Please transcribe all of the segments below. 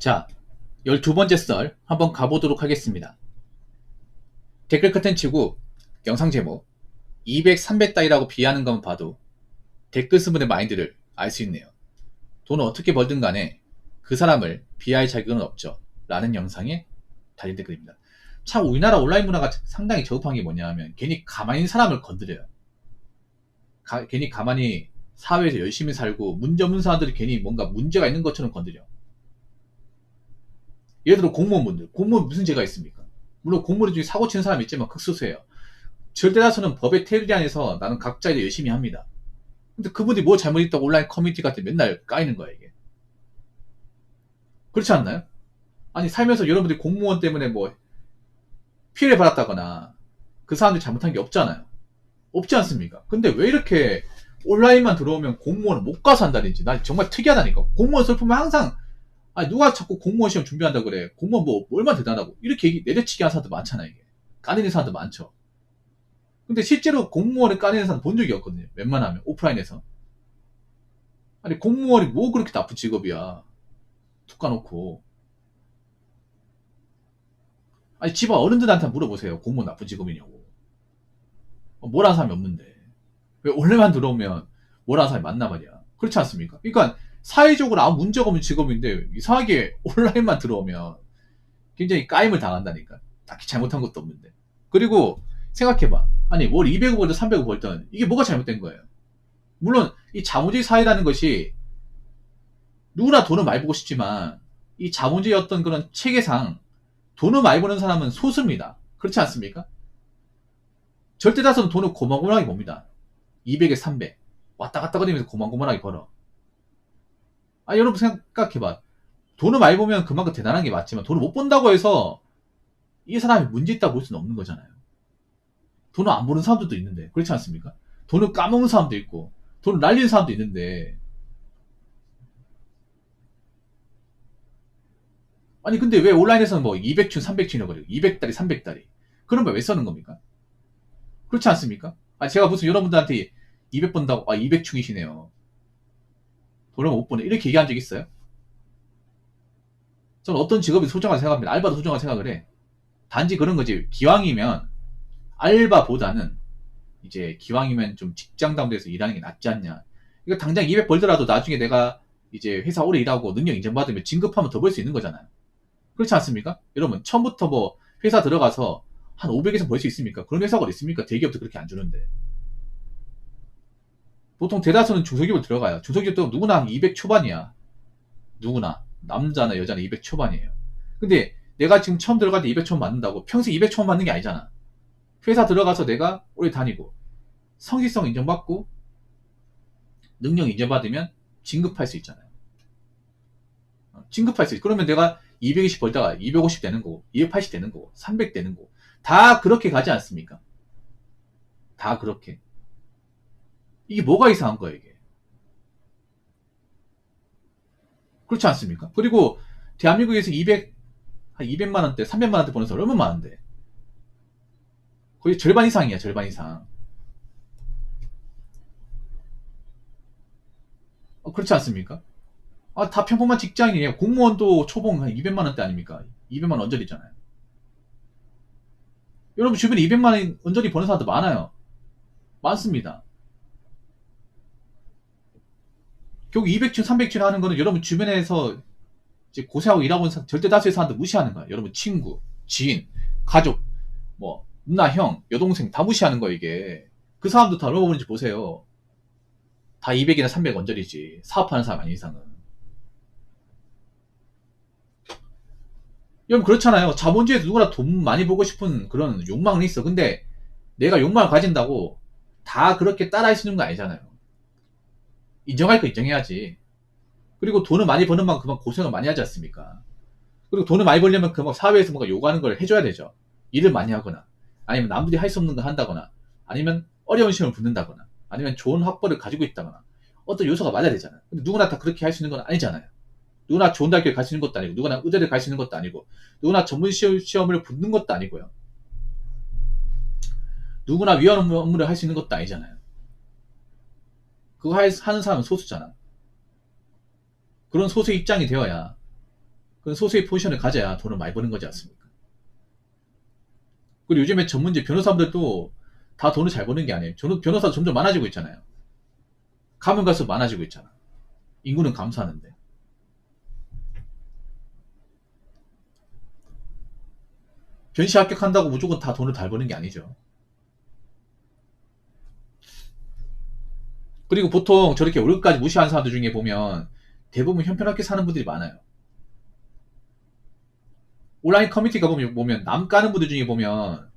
자, 12번째 썰 한번 가보도록 하겠습니다. 댓글 컨텐츠고 영상 제목 200, 300 따위라고 비하하는 것만 봐도 댓글 쓴 분의 마인드를 알 수 있네요. 돈을 어떻게 벌든 간에 그 사람을 비하할 자격은 없죠. 라는 영상에 달린 댓글입니다. 참 우리나라 온라인 문화가 상당히 저급한 게 뭐냐 하면 괜히 가만히 있는 사람을 건드려요. 괜히 가만히 사회에서 열심히 살고 문제 없는 사람들이 괜히 뭔가 문제가 있는 것처럼 건드려. 예를 들어 공무원 무슨 죄가 있습니까? 물론 공무원 중에 사고 치는 사람이 있지만 극소수예요. 절대다수는 법의 테두리 안에서 나는 각자 이제 열심히 합니다. 근데 그분들이 뭐 잘못했다고 온라인 커뮤니티 같은 맨날 까이는 거야 이게. 그렇지 않나요? 아니 살면서 여러분들이 공무원 때문에 뭐 피해를 받았다거나 그 사람들이 잘못한 게 없잖아요. 없지 않습니까? 근데 왜 이렇게 온라인만 들어오면 공무원을 못 가서 한다든지 난 정말 특이하다니까. 공무원 슬프면 항상 아니 누가 자꾸 공무원 시험 준비한다 그래. 공무원 뭐 얼마나 대단하고 이렇게 내려치기 하는 사람도 많잖아 이게. 까내는 사람도 많죠. 근데 실제로 공무원을 까내는 사람 본 적이 없거든요. 웬만하면 오프라인에서. 아니 공무원이 뭐 그렇게 나쁜 직업이야. 툭 까놓고. 아니 집안 어른들한테 물어보세요. 공무원 나쁜 직업이냐고. 뭐라는 사람이 없는데. 왜 원래만 들어오면 뭐라는 사람이 많나 말이야. 그렇지 않습니까? 그러니까 사회적으로 아무 문제가 없는 직업인데 이상하게 온라인만 들어오면 굉장히 까임을 당한다니까. 딱히 잘못한 것도 없는데. 그리고 생각해봐. 아니 월 200억 벌든 300억 벌든 이게 뭐가 잘못된 거예요. 물론 이 자본주의 사회라는 것이 누구나 돈을 많이 벌고 싶지만 이 자본주의 어떤 그런 체계상 돈을 많이 버는 사람은 소수입니다. 그렇지 않습니까? 절대 다수는 돈을 고만고만하게 봅니다. 200에 300 왔다 갔다 거리면서 고만고만하게 벌어. 아 여러분 생각해봐. 돈을 많이 보면 그만큼 대단한 게 맞지만 돈을 못 번다고 해서 이 사람이 문제 있다고 볼 수는 없는 거잖아요. 돈을 안 버는 사람들도 있는데 그렇지 않습니까? 돈을 까먹는 사람도 있고 돈을 날리는 사람도 있는데 아니 근데 왜 온라인에서는 뭐 200층 300층이라고 그래요. 200다리 300다리 그런 걸 왜 써는 겁니까? 그렇지 않습니까? 아 제가 무슨 여러분들한테 200 번다고 200층이시네요. 돈을 못 버네 이렇게 얘기한 적 있어요? 저는 어떤 직업이 소중하게 생각합니다. 알바도 소중하게 생각을 해. 단지 그런 거지. 기왕이면 알바보다는 이제 기왕이면 좀 직장당대에서 일하는 게 낫지 않냐. 이거 당장 200 벌더라도 나중에 내가 이제 회사 오래 일하고 능력 인정받으면 진급하면 더 벌 수 있는 거잖아요. 그렇지 않습니까? 여러분 처음부터 뭐 회사 들어가서 한 500에서 벌 수 있습니까? 그런 회사가 어디 있습니까? 대기업도 그렇게 안 주는데. 보통 대다수는 중소기업을 들어가요. 중소기업도 누구나 한 200 초반이야. 누구나. 남자나 여자나 200 초반이에요. 근데 내가 지금 처음 들어갈 때 200 초반 맞는다고 평생 200 초반 맞는 게 아니잖아. 회사 들어가서 내가 오래 다니고 성실성 인정받고 능력 인정받으면 진급할 수 있잖아요. 진급할 수 있어. 그러면 내가 220 벌다가 250 되는 거고 280 되는 거고 300 되는 거고 다 그렇게 가지 않습니까? 다 그렇게. 이게 뭐가 이상한 거야 이게. 그렇지 않습니까? 그리고 대한민국에서 200, 한 200만 원대 300만 원대 버는 사람 얼마나 많은데 거의 절반 이상이야 절반 이상. 그렇지 않습니까? 다 평범한 직장인이에요. 공무원도 초봉 한 200만 원대 아닙니까? 200만 원 언저리잖아요. 여러분 주변에 200만 원 언저리 버는 사람도 많아요. 많습니다. 결국 200층, 300층 하는 거는 여러분 주변에서 이제 고생하고 일하고 있는 절대 다수의 사람들 무시하는 거야. 여러분 친구, 지인, 가족, 뭐 누나, 형, 여동생 다 무시하는 거야 이게. 그 사람도 다 얼마 버는지 보세요. 다 200이나 300 언저리지. 사업하는 사람 아닌 이상은. 여러분 그렇잖아요. 자본주의에서 누구나 돈 많이 벌고 싶은 그런 욕망은 있어. 근데 내가 욕망을 가진다고 다 그렇게 따라할 수 있는 거 아니잖아요. 인정할 거 인정해야지. 그리고 돈을 많이 버는 만큼 그만 고생을 많이 하지 않습니까? 그리고 돈을 많이 벌려면 그만 사회에서 뭔가 요구하는 걸 해줘야 되죠. 일을 많이 하거나, 아니면 남들이 할 수 없는 걸 한다거나, 아니면 어려운 시험을 붙는다거나, 아니면 좋은 학벌을 가지고 있다거나, 어떤 요소가 맞아야 되잖아요. 근데 누구나 다 그렇게 할 수 있는 건 아니잖아요. 누구나 좋은 대학교를 갈 수 있는 것도 아니고, 누구나 의대를 갈 수 있는 것도 아니고, 누구나 전문 시험을 붙는 것도 아니고요. 누구나 위험 업무를 할 수 있는 것도 아니잖아요. 그거 하는 사람은 소수잖아. 그런 소수의 입장이 되어야 그런 소수의 포지션을 가져야 돈을 많이 버는 거지 않습니까? 그리고 요즘에 전문직 변호사분들도 다 돈을 잘 버는 게 아니에요. 변호사도 점점 많아지고 있잖아요. 가면 갈수록 많아지고 있잖아. 인구는 감소하는데. 변시 합격한다고 무조건 다 돈을 잘 버는 게 아니죠. 그리고 보통 저렇게 월급까지 무시하는 사람들 중에 보면 대부분 형편없게 사는 분들이 많아요. 온라인 커뮤니티가 보면 남 까는 분들 중에 보면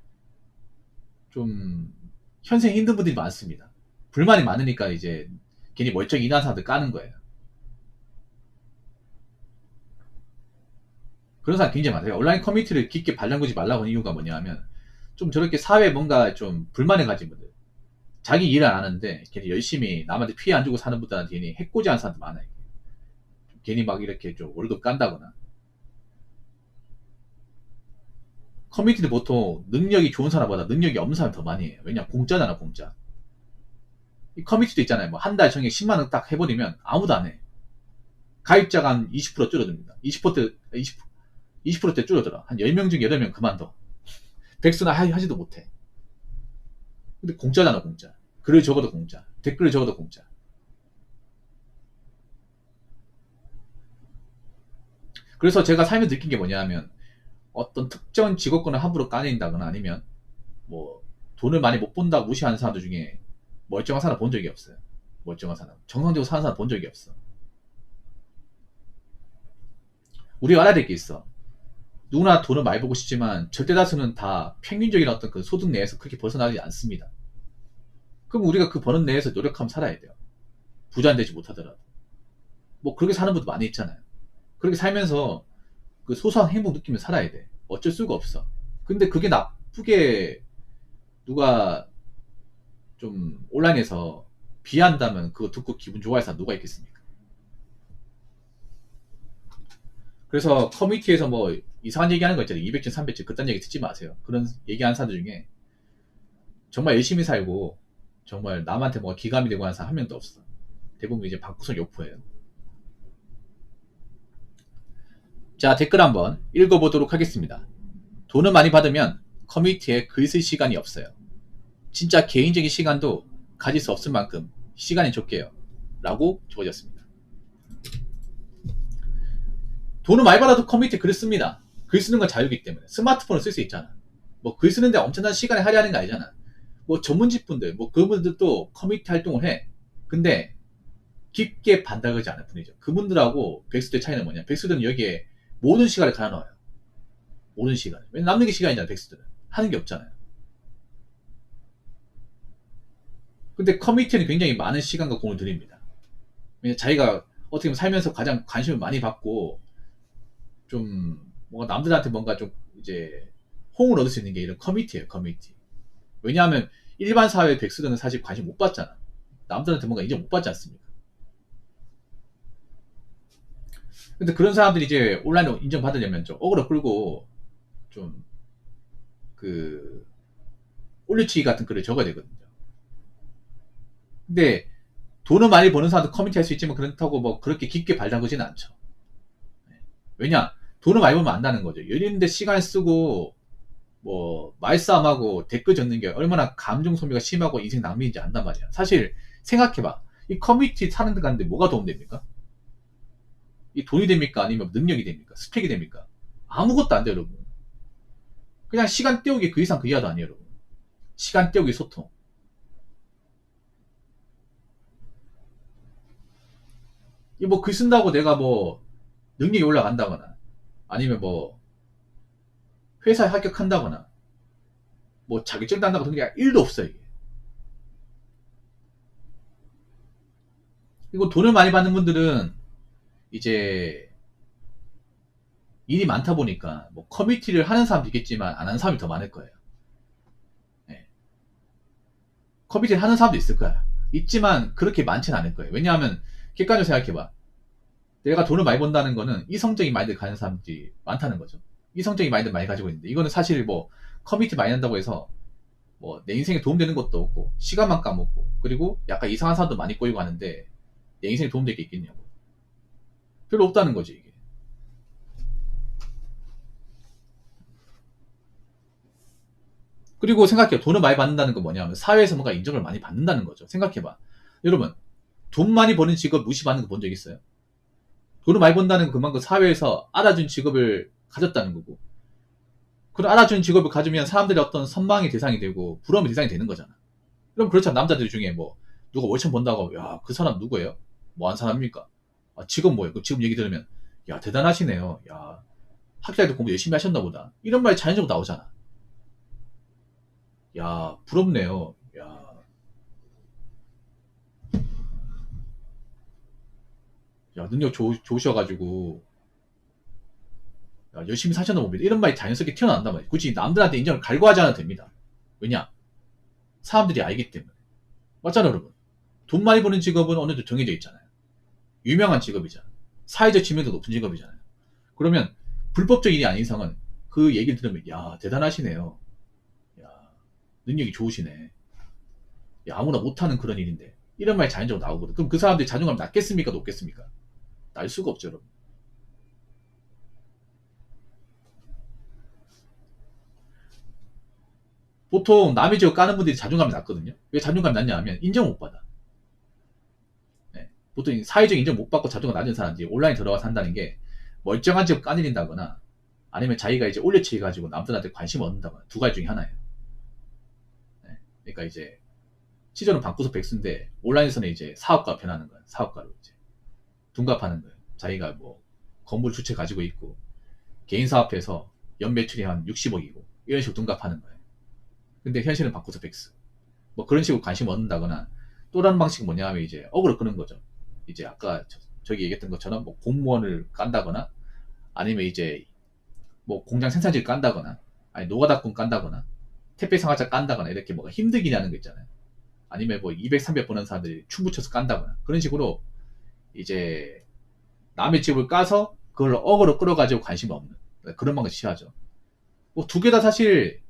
좀 현생 힘든 분들이 많습니다. 불만이 많으니까 이제 괜히 멀쩡히 일하는 사람들 까는 거예요. 그런 사람 굉장히 많아요. 온라인 커뮤니티를 깊게 발담그지 말라고 하는 이유가 뭐냐면 좀 저렇게 사회에 뭔가 좀 불만을 가진 분들, 자기 일을 안 하는데 괜히 열심히 남한테 피해 안 주고 사는 분들한테 괜히 해코지하는 사람들 많아요. 괜히 막 이렇게 좀 월급 깐다거나. 커뮤니티는 보통 능력이 좋은 사람보다 능력이 없는 사람이 더 많이 해요. 왜냐 공짜잖아 공짜. 이 커뮤니티도 있잖아요. 뭐 한 달 정액 10만 원 딱 해버리면 아무도 안 해. 가입자가 한 20% 줄어듭니다. 20%대 줄어들어. 한 10명 중 8명 그만둬. 백수나 하지도 못해. 근데 공짜잖아 공짜. 글을 적어도 공짜. 댓글을 적어도 공짜. 그래서 제가 살면서 느낀 게 뭐냐 하면 어떤 특정 직업군을 함부로 까낸다거나 아니면 뭐 돈을 많이 못 본다고 무시하는 사람들 중에 멀쩡한 사람 본 적이 없어요. 멀쩡한 사람. 정상적으로 사는 사람 본 적이 없어. 우리가 알아야 될 게 있어. 누구나 돈을 많이 벌고 싶지만 절대 다수는 다 평균적인 어떤 그 소득 내에서 그렇게 벗어나지 않습니다. 그럼 우리가 그 버는 내에서 노력하면 살아야 돼요. 부자 되지 못하더라도. 뭐 그렇게 사는 분도 많이 있잖아요. 그렇게 살면서 그 소소한 행복 느끼며 살아야 돼. 어쩔 수가 없어. 근데 그게 나쁘게 누가 좀 온라인에서 비한다면 그거 듣고 기분 좋아할 사람 누가 있겠습니까? 그래서 커뮤니티에서 뭐 이상한 얘기하는 거 있잖아요. 200점, 300점 그딴 얘기 듣지 마세요. 그런 얘기하는 사람들 중에 정말 열심히 살고 정말 남한테 뭐 기감이 되고 하는 사람 한 명도 없어. 대부분 이제 방구석 욕포예요. 자, 댓글 한번 읽어보도록 하겠습니다. 돈을 많이 받으면 커뮤니티에 글 쓸 시간이 없어요. 진짜 개인적인 시간도 가질 수 없을 만큼 시간이 좁게요. 라고 적어졌습니다. 돈을 많이 받아도 커뮤니티에 글을 씁니다. 글 쓰는 건 자유이기 때문에. 스마트폰을 쓸 수 있잖아. 뭐 글 쓰는데 엄청난 시간을 할애하는 거 아니잖아. 뭐 전문직 분들, 뭐 그분들도 커뮤니티 활동을 해. 근데 깊게 반다그지 않을 뿐이죠. 그분들하고 백수들의 차이는 뭐냐? 백수들은 여기에 모든 시간을 갈아넣어요. 모든 시간을. 왜냐면 남는 게 시간이잖아, 백수들은. 하는 게 없잖아요. 근데 커뮤니티는 굉장히 많은 시간과 공을 들입니다. 왜냐면 자기가 어떻게 보면 살면서 가장 관심을 많이 받고 좀 뭔가 남들한테 뭔가 좀 이제 호응을 얻을 수 있는 게 이런 커뮤니티예요, 커뮤니티. 왜냐하면 일반 사회 백수들은 사실 관심 못 받잖아. 남들한테 뭔가 인정 못 받지 않습니까? 근데 그런 사람들이 이제 온라인으로 인정받으려면 좀 어그로 끌고 좀 그 올려치기 같은 글을 적어야 되거든요. 근데 돈을 많이 버는 사람도 커뮤니티 할 수 있지만 그렇다고 뭐 그렇게 깊게 발담그지는 않죠. 왜냐? 돈을 많이 벌면 안다는 거죠. 열리는데 시간 쓰고 뭐 말싸움하고 댓글 적는 게 얼마나 감정 소비가 심하고 인생 낭비인지 안단 말이야. 사실 생각해봐. 이 커뮤니티 사는 데 가는데 뭐가 도움됩니까? 이 돈이 됩니까? 아니면 능력이 됩니까? 스펙이 됩니까? 아무것도 안 돼요, 여러분. 그냥 시간 때우기 그 이상 그 이하도 아니에요, 여러분. 시간 때우기 소통. 이 뭐 글 쓴다고 내가 뭐 능력이 올라간다거나 아니면 뭐 회사에 합격한다거나 뭐 자격증 딴다거나 그런 게 1도 없어요, 이게. 그리고 돈을 많이 받는 분들은 이제 일이 많다 보니까 뭐 커뮤니티를 하는 사람도 있겠지만 안 하는 사람이 더 많을 거예요. 네. 커뮤니티를 하는 사람도 있을 거야. 있지만 그렇게 많지는 않을 거예요. 왜냐하면 객관적으로 생각해봐. 내가 돈을 많이 번다는 거는 이성적인 마인드를 가진 사람들이 많다는 거죠. 이성적인 마인드를 많이 가지고 있는데 이거는 사실 뭐 커뮤니티 많이 한다고 해서 뭐 내 인생에 도움되는 것도 없고 시간만 까먹고 그리고 약간 이상한 사람도 많이 꼬이고 하는데 내 인생에 도움될 게 있겠냐고. 별로 없다는 거지 이게. 그리고 생각해요. 돈을 많이 받는다는 건 뭐냐면 사회에서 뭔가 인정을 많이 받는다는 거죠. 생각해봐. 여러분, 돈 많이 버는 직업 무시받는 거 본 적 있어요? 돈을 많이 번다는 건 그만큼 사회에서 알아준 직업을 가졌다는 거고, 그런 알아준 직업을 가지면 사람들의 어떤 선망의 대상이 되고 부러움의 대상이 되는 거잖아. 그럼 그렇잖아. 남자들 중에 뭐 누가 월천 번다고 야, 그 사람 누구예요? 뭐 한 사람입니까? 아, 직업 뭐예요? 그 직업 얘기 들으면 야, 대단하시네요. 야, 학교에도 공부 열심히 하셨나 보다. 이런 말이 자연적으로 나오잖아. 야, 부럽네요. 야, 능력 좋으셔가지고 야, 열심히 사셨나 봅니다. 이런 말이 자연스럽게 튀어나온단 말이에요. 굳이 남들한테 인정을 갈구하지 않아도 됩니다. 왜냐? 사람들이 알기 때문에. 맞잖아요, 여러분. 돈 많이 버는 직업은 어느 정도 정해져 있잖아요. 유명한 직업이잖아요. 사회적 지명도 높은 직업이잖아요. 그러면 불법적 일이 아닌 이상은 그 얘기를 들으면 야, 대단하시네요. 야, 능력이 좋으시네. 야, 아무나 못하는 그런 일인데. 이런 말이 자연적으로 나오거든. 그럼 그 사람들이 자존감이 낮겠습니까? 높겠습니까? 날 수가 없죠, 여러분. 보통 남의 직업 까는 분들이 자존감이 낮거든요. 왜 자존감이 낮냐 하면 인정을 못 받아. 네. 보통 사회적 인정 못 받고 자존감 낮은 사람들이 온라인 들어가서 한다는 게 멀쩡한 직업 까내린다거나 아니면 자기가 이제 올려치기 가지고 남들한테 관심 얻는다거나 두 가지 중에 하나예요. 네. 그러니까 이제 시절은 방구석 백수인데 온라인에서는 이제 사업가 변하는 거예요. 사업가로 이제 둔갑하는 거예요. 자기가 뭐 건물 두 채 가지고 있고 개인 사업해서 연 매출이 한 60억이고 이런 식으로 둔갑하는 거예요. 근데 현실은 방구석 백수. 뭐 그런 식으로 관심 얻는다거나 또 다른 방식은 뭐냐 하면 이제 어그로 끄는 거죠. 이제 아까 저기 얘기했던 것처럼 뭐 공무원을 깐다거나 아니면 이제 뭐 공장 생산직을 깐다거나 아니 노가다꾼 깐다거나 택배 상하차 깐다거나 이렇게 뭐가 힘들긴 하는 거 있잖아요. 아니면 뭐 200, 300 버는 사람들이 춤 붙여서 깐다거나 그런 식으로 이제 남의 집을 까서 그걸 어그로 끌어가지고 관심 없는 그런 방식 취하죠. 뭐 두 개 다 사실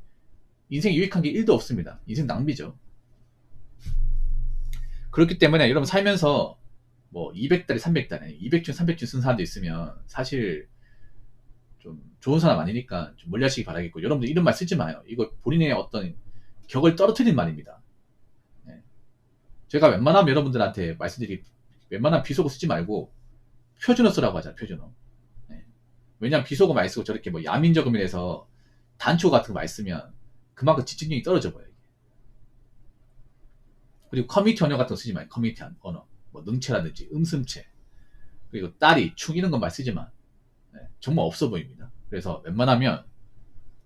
인생 유익한 게 1도 없습니다. 인생 낭비죠. 그렇기 때문에 여러분 살면서 뭐 200달에 300달에 200준 300준 쓴 사람도 있으면 사실 좀 좋은 사람 아니니까 좀 멀리 하시기 바라겠고 여러분들 이런 말 쓰지 마요. 이거 본인의 어떤 격을 떨어뜨린 말입니다. 네. 제가 웬만하면 여러분들한테 말씀드리 웬만하면 비속어 쓰지 말고 표준어 쓰라고 하잖아요. 표준어. 네. 왜냐면 비속어 많이 쓰고 저렇게 뭐 야민적음이라서 단초 같은 거 많이 쓰면 그만큼 집중력이 떨어져 버려요. 그리고 커뮤니티 언어 같은 거 쓰지 마요. 커뮤니티 언어. 뭐 능체라든지 음슴체. 그리고 딸이 축 이런 것만 쓰지만 네, 정말 없어 보입니다. 그래서 웬만하면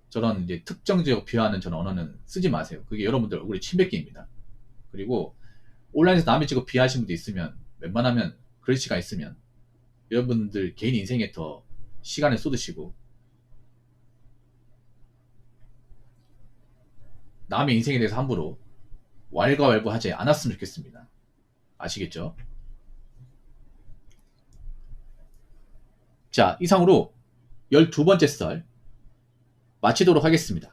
저런 이제 특정 지역 비하하는 저런 언어는 쓰지 마세요. 그게 여러분들 얼굴에 침뱉기입니다. 그리고 온라인에서 남의 직업 비하하시는 분도 있으면 웬만하면 글씨가 있으면 여러분들 개인 인생에 더 시간을 쏟으시고 남의 인생에 대해서 함부로 왈가왈부하지 않았으면 좋겠습니다. 아시겠죠? 자, 이상으로 12번째 썰 마치도록 하겠습니다.